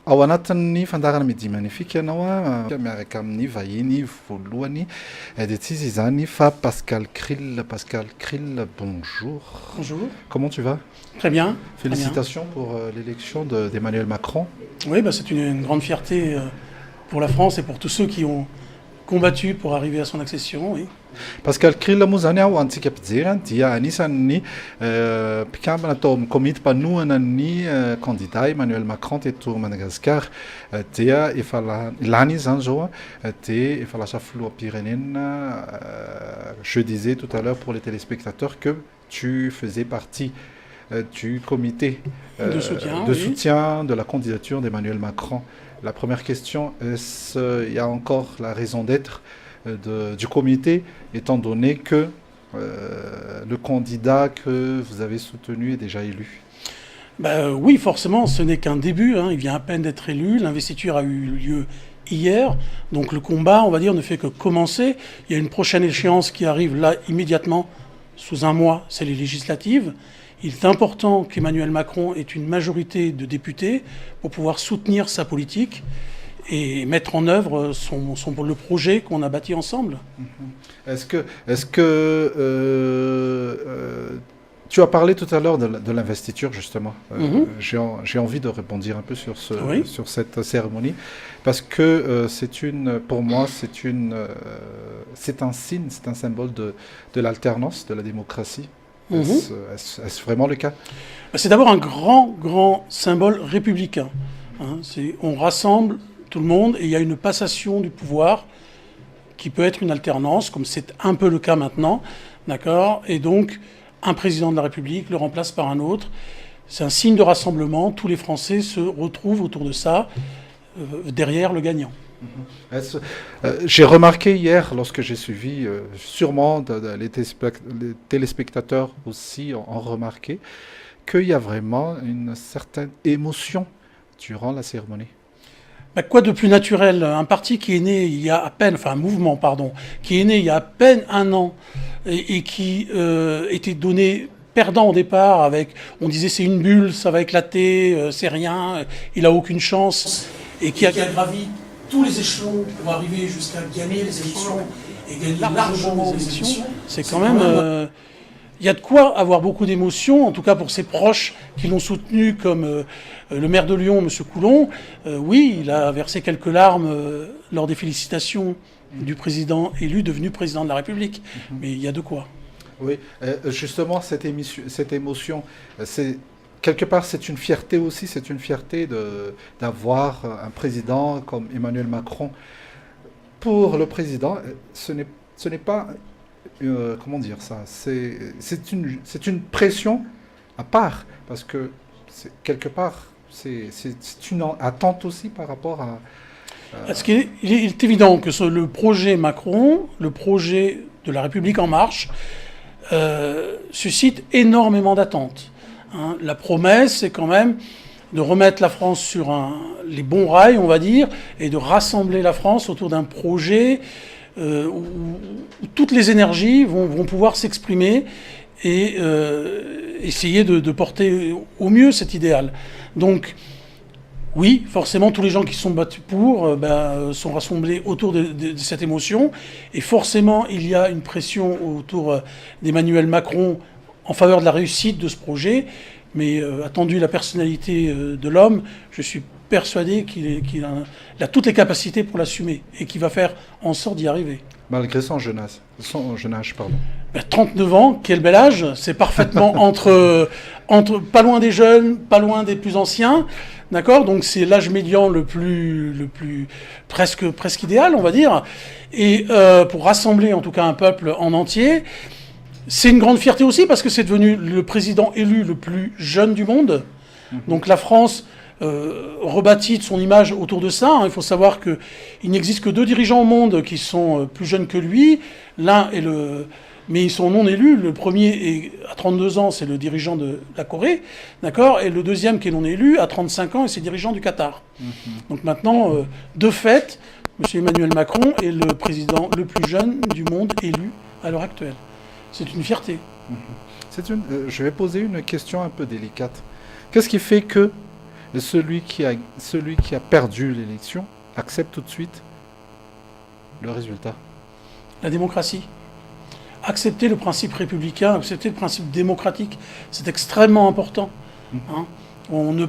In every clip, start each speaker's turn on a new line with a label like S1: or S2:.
S1: Ao anatin'ny fandarana midi magnifique ianao a miaraka amin'ny vahiny voalohany dia tsy izy izany fa Pascal Krill. Pascal Krill, bonjour.
S2: Bonjour.
S1: Comment tu vas?
S2: Très bien.
S1: Félicitations pour l'élection d'Emmanuel Macron.
S2: Oui, c'est une grande fierté pour la France et pour tous ceux qui ont combattu pour arriver à son accession. Oui.
S1: Pascal Krill moa zany ao antsika mpijery dia anisan'ny mpikambana atao amin'ny komity mpanohana ny candidat Emmanuel Macron teto Madagasikara dia efa lany izy zany zao dia efa lasa filoham-pirenena. Je disais tout à l'heure pour les téléspectateurs que tu faisais partie du comité
S2: de
S1: soutien de la candidature d'Emmanuel Macron. La première question, est-ce qu'il y a encore la raison d'être du comité, étant donné que le candidat que vous avez soutenu est déjà élu?
S2: Oui, forcément, ce n'est qu'un début. Il vient à peine d'être élu. L'investiture a eu lieu hier. Donc le combat, on va dire, ne fait que commencer. Il y a une prochaine échéance qui arrive là immédiatement, sous un mois, c'est les législatives. Il est important qu'Emmanuel Macron ait une majorité de députés pour pouvoir soutenir sa politique et mettre en œuvre le projet qu'on a bâti ensemble.
S1: Est-ce que tu as parlé tout à l'heure de l'investiture, justement. J'ai envie de rebondir un peu sur cette cérémonie, parce que pour moi, c'est un signe, c'est un symbole de l'alternance, de la démocratie. Est-ce vraiment le cas?
S2: C'est d'abord un grand symbole républicain. On rassemble tout le monde et il y a une passation du pouvoir qui peut être une alternance, comme c'est un peu le cas maintenant, d'accord? Et donc, un président de la République le remplace par un autre. C'est un signe de rassemblement. Tous les Français se retrouvent autour de ça, derrière le gagnant.
S1: J'ai remarqué hier, lorsque j'ai suivi, sûrement les téléspectateurs aussi ont remarqué, qu'il y a vraiment une certaine émotion durant la cérémonie.
S2: Quoi de plus naturel? Un parti qui est né il y a à peine, enfin un mouvement, pardon, qui est né il y a à peine un an et qui était donné perdant au départ avec, on disait c'est une bulle, ça va éclater, c'est rien, il a aucune chance, et qui a gravi tous les échelons pour arriver jusqu'à gagner les élections et gagner largement les élections, c'est quand même... Il y a de quoi avoir beaucoup d'émotions, en tout cas pour ses proches qui l'ont soutenu, comme le maire de Lyon, M. Coulon. Oui, il a versé quelques larmes lors des félicitations du président élu, devenu président de la République. Mais il y a de quoi.
S1: Oui, justement, cette émotion, quelque part, c'est une fierté aussi, c'est une fierté d'avoir un président comme Emmanuel Macron. Pour le président, ce n'est pas... comment dire ça? C'est une pression à part, parce que quelque part, c'est une attente aussi par rapport à...
S2: Parce qu'il est évident que le projet Macron, le projet de la République en marche, suscite énormément d'attentes. La promesse, c'est quand même de remettre la France sur les bons rails, on va dire, et de rassembler la France autour d'un projet où toutes les énergies vont pouvoir s'exprimer et essayer de porter au mieux cet idéal. Donc, oui, forcément, tous les gens qui sont battus pour sont rassemblés autour de cette émotion. Et forcément, il y a une pression autour d'Emmanuel Macron en faveur de la réussite de ce projet. Mais attendu la personnalité de l'homme, je suis persuadé qu'il a toutes les capacités pour l'assumer et qu'il va faire en sorte d'y arriver.
S1: Malgré son jeune âge, pardon.
S2: 39 ans, quel bel âge. C'est parfaitement entre pas loin des jeunes, pas loin des plus anciens. D'accord? Donc c'est l'âge médian le plus presque idéal, on va dire. Et pour rassembler en tout cas un peuple en entier, c'est une grande fierté aussi parce que c'est devenu le président élu le plus jeune du monde. Donc la France rebâtit son image autour de ça. Il faut savoir qu'il n'existe que 2 dirigeants au monde qui sont plus jeunes que lui. Mais ils sont non élus. Le premier est à 32 ans, c'est le dirigeant de la Corée, d'accord. Et le deuxième qui est non élu à 35 ans, et c'est le dirigeant du Qatar. Donc maintenant, de fait, M. Emmanuel Macron est le président le plus jeune du monde élu à l'heure actuelle. C'est une fierté.
S1: Je vais poser une question un peu délicate. Qu'est-ce qui fait que Et celui qui a perdu l'élection accepte tout de suite le résultat.
S2: La démocratie. Accepter le principe républicain, accepter le principe démocratique, c'est extrêmement important. Hein.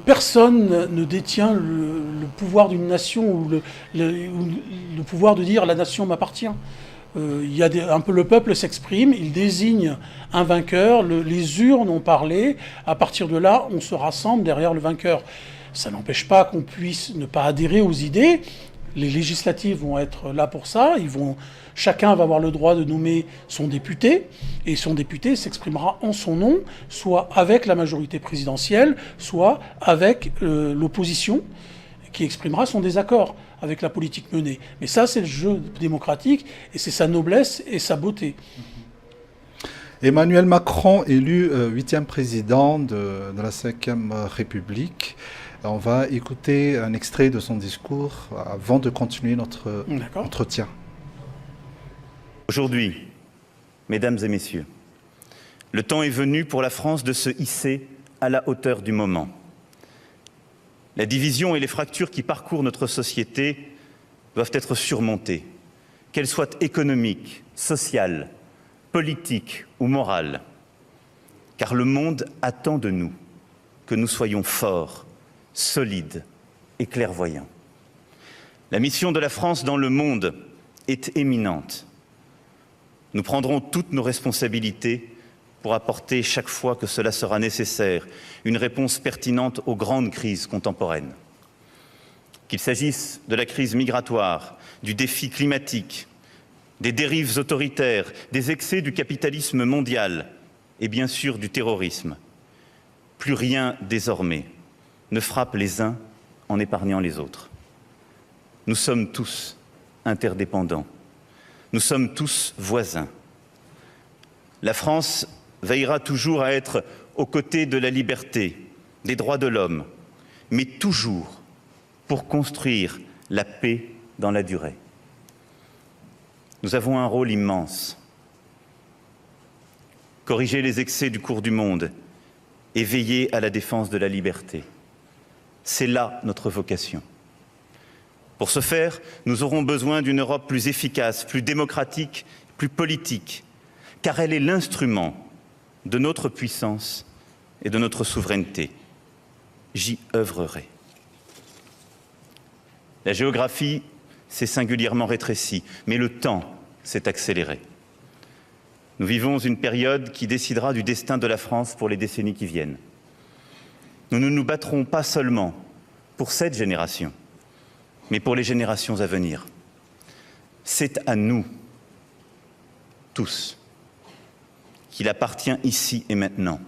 S2: Personne ne détient le pouvoir d'une nation ou le pouvoir de dire la nation m'appartient. Il y a un peu le peuple s'exprime, il désigne un vainqueur, les urnes ont parlé, à partir de là, on se rassemble derrière le vainqueur. Ça n'empêche pas qu'on puisse ne pas adhérer aux idées. Les législatives vont être là pour ça. Chacun va avoir le droit de nommer son député, et son député s'exprimera en son nom, soit avec la majorité présidentielle, soit avec l'opposition, qui exprimera son désaccord avec la politique menée. Mais ça, c'est le jeu démocratique, et c'est sa noblesse et sa beauté.
S1: Emmanuel Macron, élu 8e président de la 5e République. On va écouter un extrait de son discours avant de continuer notre entretien.
S3: Aujourd'hui, mesdames et messieurs, le temps est venu pour la France de se hisser à la hauteur du moment. La division et les fractures qui parcourent notre société doivent être surmontées, qu'elles soient économiques, sociales, politiques ou morales. Car le monde attend de nous que nous soyons forts, solides et clairvoyants. La mission de la France dans le monde est éminente. Nous prendrons toutes nos responsabilités pour apporter, chaque fois que cela sera nécessaire, une réponse pertinente aux grandes crises contemporaines. Qu'il s'agisse de la crise migratoire, du défi climatique, des dérives autoritaires, des excès du capitalisme mondial et bien sûr du terrorisme. Plus rien désormais ne frappe les uns en épargnant les autres. Nous sommes tous interdépendants. Nous sommes tous voisins. La France veillera toujours à être aux côtés de la liberté, des droits de l'homme, mais toujours pour construire la paix dans la durée. Nous avons un rôle immense. Corriger les excès du cours du monde et veiller à la défense de la liberté. C'est là notre vocation. Pour ce faire, nous aurons besoin d'une Europe plus efficace, plus démocratique, plus politique, car elle est l'instrument de notre puissance et de notre souveraineté. J'y œuvrerai. La géographie s'est singulièrement rétrécie, mais le temps s'est accéléré. Nous vivons une période qui décidera du destin de la France pour les décennies qui viennent. Nous ne nous battrons pas seulement pour cette génération, mais pour les générations à venir. C'est à nous, tous, qu'il appartient ici et maintenant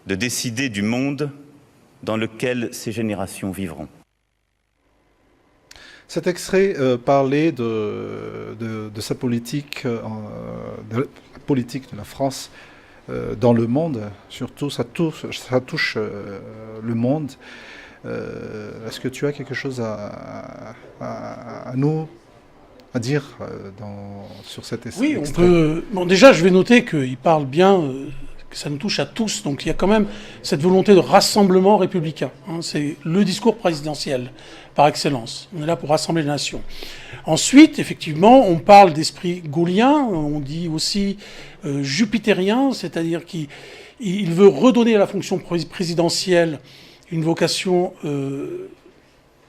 S3: de décider du monde dans lequel ces générations vivront.
S1: Cet extrait parlait de sa politique, de la politique de la France dans le monde, surtout ça touche le monde. Est-ce que tu as quelque chose à nous à dire sur cet extrait?
S2: Oui, on peut. Bon, déjà, je vais noter qu'il parle bien, que ça nous touche à tous. Donc, il y a quand même cette volonté de rassemblement républicain. Hein, c'est le discours présidentiel par excellence. On est là pour rassembler les nations. Ensuite, effectivement, on parle d'esprit gaullien. On dit aussi jupitérien, c'est-à-dire qu'il veut redonner à la fonction présidentielle une vocation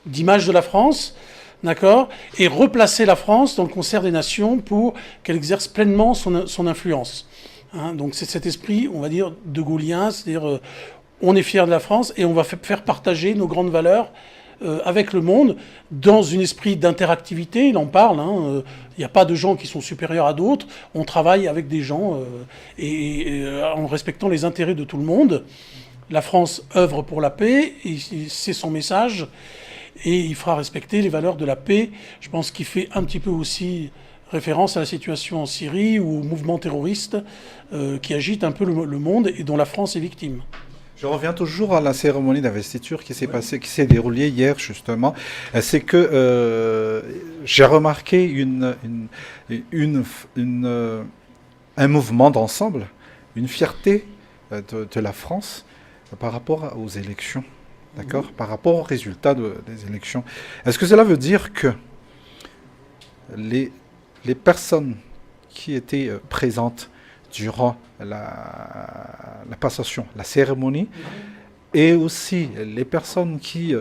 S2: d'image de la France, d'accord, et replacer la France dans le concert des nations pour qu'elle exerce pleinement son influence. Hein, donc c'est cet esprit, on va dire, de gaullien, c'est-à-dire on est fier de la France et on va faire partager nos grandes valeurs avec le monde dans un esprit d'interactivité. Il en parle, hein, il n'y a pas de gens qui sont supérieurs à d'autres, on travaille avec des gens en respectant les intérêts de tout le monde. La France œuvre pour la paix, et c'est son message, et il fera respecter les valeurs de la paix. Je pense qu'il fait un petit peu aussi référence à la situation en Syrie ou au mouvement terroriste qui agite un peu le monde et dont la France est victime.
S1: Je reviens toujours à la cérémonie d'investiture qui s'est déroulée hier justement. C'est que j'ai remarqué un mouvement d'ensemble, une fierté de la France par rapport aux élections. d'accord, par rapport aux résultats des élections. Est-ce que cela veut dire que les personnes qui étaient présentes durant la passation, la cérémonie, et aussi les personnes qui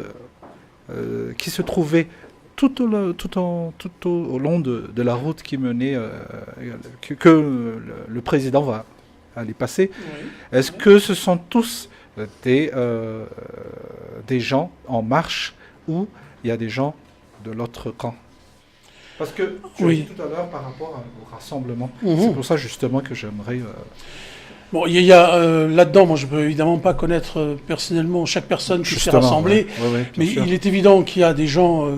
S1: se trouvaient tout au long de la route qui menait, que le président va aller passer, est-ce que ce sont tous des gens en marche ou il y a des gens de l'autre camp? Parce que tu as dit tout à l'heure par rapport au rassemblement, c'est pour ça justement que j'aimerais...
S2: Bon, il y a là-dedans, moi je ne peux évidemment pas connaître personnellement chaque personne qui s'est rassemblée, mais il est évident qu'il y a des gens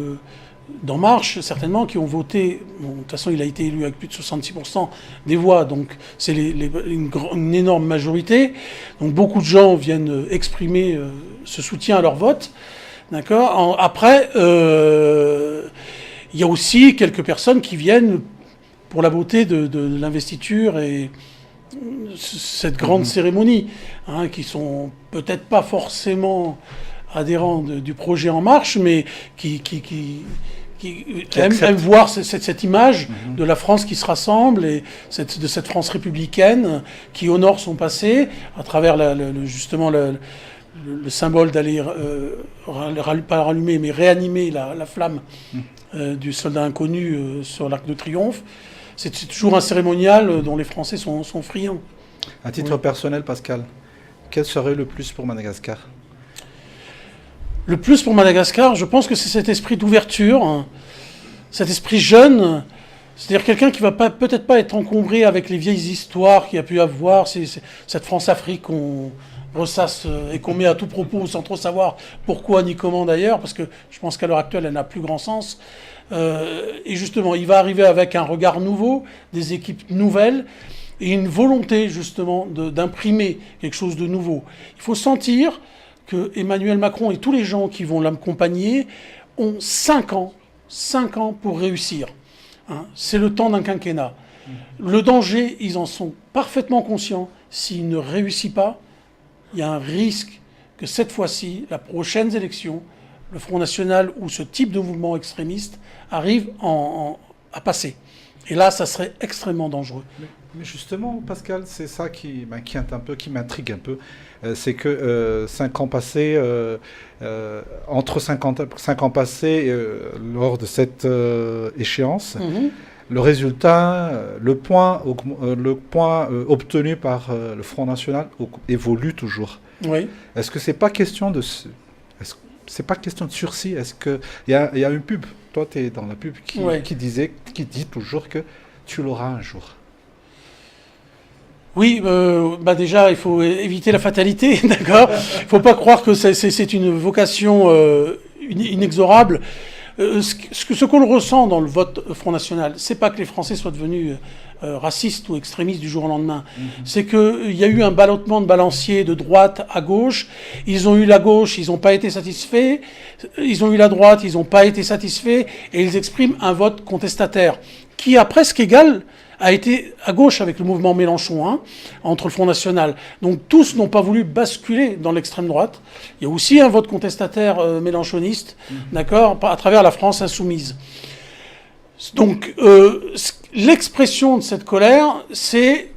S2: d'En Marche, certainement, qui ont voté. Bon, de toute façon, il a été élu avec plus de 66% des voix, donc c'est une énorme majorité. Donc beaucoup de gens viennent exprimer ce soutien à leur vote. D'accord. Après, il y a aussi quelques personnes qui viennent pour la beauté de l'investiture et cette grande cérémonie, hein, qui sont peut-être pas forcément adhérents du projet En Marche, mais qui aiment voir cette image de la France qui se rassemble et de cette France républicaine qui honore son passé à travers justement le symbole d'aller pas rallumer mais réanimer la flamme du soldat inconnu sur l'Arc de Triomphe. C'est toujours un cérémonial dont les Français sont friands.
S1: À titre personnel, Pascal, quel serait le plus pour Madagascar?
S2: Le plus pour Madagascar, je pense que c'est cet esprit d'ouverture, hein, cet esprit jeune, c'est-à-dire quelqu'un qui va peut-être pas être encombré avec les vieilles histoires qu'il y a pu avoir, cette France-Afrique qu'on ressasse et qu'on met à tout propos sans trop savoir pourquoi ni comment d'ailleurs, parce que je pense qu'à l'heure actuelle, elle n'a plus grand sens. Et justement, il va arriver avec un regard nouveau, des équipes nouvelles, et une volonté justement d'imprimer quelque chose de nouveau. Il faut sentir que Emmanuel Macron et tous les gens qui vont l'accompagner ont 5 ans pour réussir. Hein, c'est le temps d'un quinquennat. Le danger, ils en sont parfaitement conscients. S'il ne réussit pas, il y a un risque que cette fois-ci, la prochaine élection, le Front National ou ce type de mouvement extrémiste arrive à passer. Et là, ça serait extrêmement dangereux.
S1: Mais justement, Pascal, c'est ça qui m'inquiète un peu, qui m'intrigue un peu. C'est que 5 ans passés, entre 5 ans passés, lors de cette échéance, le résultat, le point obtenu par le Front National évolue toujours.
S2: Oui.
S1: Est-ce que c'est pas question de... C'est pas question de sursis. Est-ce qu'il y a une pub, toi tu es dans la pub, qui dit toujours que tu l'auras un jour?
S2: Oui, déjà, il faut éviter la fatalité, d'accord. Il ne faut pas croire que c'est une vocation inexorable. Ce qu'on ressent dans le vote Front National, c'est pas que les Français soient devenus racistes ou extrémistes du jour au lendemain. C'est qu'il y a eu un ballottement de balancier de droite à gauche. Ils ont eu la gauche, ils n'ont pas été satisfaits. Ils ont eu la droite, ils n'ont pas été satisfaits. Et ils expriment un vote contestataire qui a presque égal a été à gauche avec le mouvement Mélenchon, hein, entre le Front National. Donc tous n'ont pas voulu basculer dans l'extrême droite. Il y a aussi un vote contestataire mélenchoniste, d'accord, à travers la France insoumise. Donc l'expression de cette colère, c'est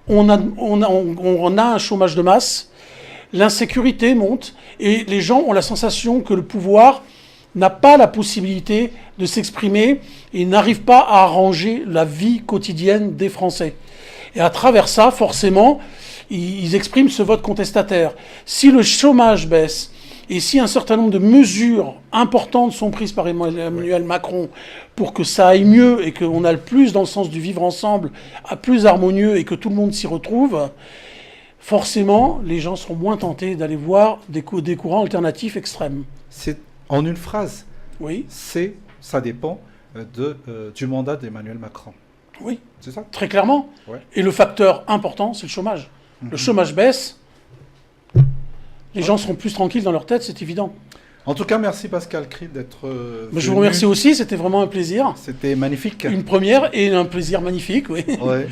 S2: on a un chômage de masse, l'insécurité monte, et les gens ont la sensation que le pouvoir n'a pas la possibilité de s'exprimer et n'arrive pas à arranger la vie quotidienne des Français. Et à travers ça, forcément, ils expriment ce vote contestataire. Si le chômage baisse et si un certain nombre de mesures importantes sont prises par Emmanuel Macron pour que ça aille mieux et qu'on aille plus dans le sens du vivre ensemble, plus harmonieux et que tout le monde s'y retrouve, forcément, les gens seront moins tentés d'aller voir des courants alternatifs extrêmes.
S1: C'est en une phrase.
S2: Oui.
S1: Ça dépend du mandat d'Emmanuel Macron.
S2: Oui.
S1: C'est ça?
S2: Très clairement.
S1: Ouais.
S2: Et le facteur important, c'est le chômage. Le chômage baisse, les gens seront plus tranquilles dans leur tête, c'est évident.
S1: En tout cas, merci Pascal Cri d'être venu.
S2: Je vous remercie aussi, c'était vraiment un plaisir.
S1: C'était magnifique.
S2: Une première et un plaisir magnifique, oui.
S1: Ouais.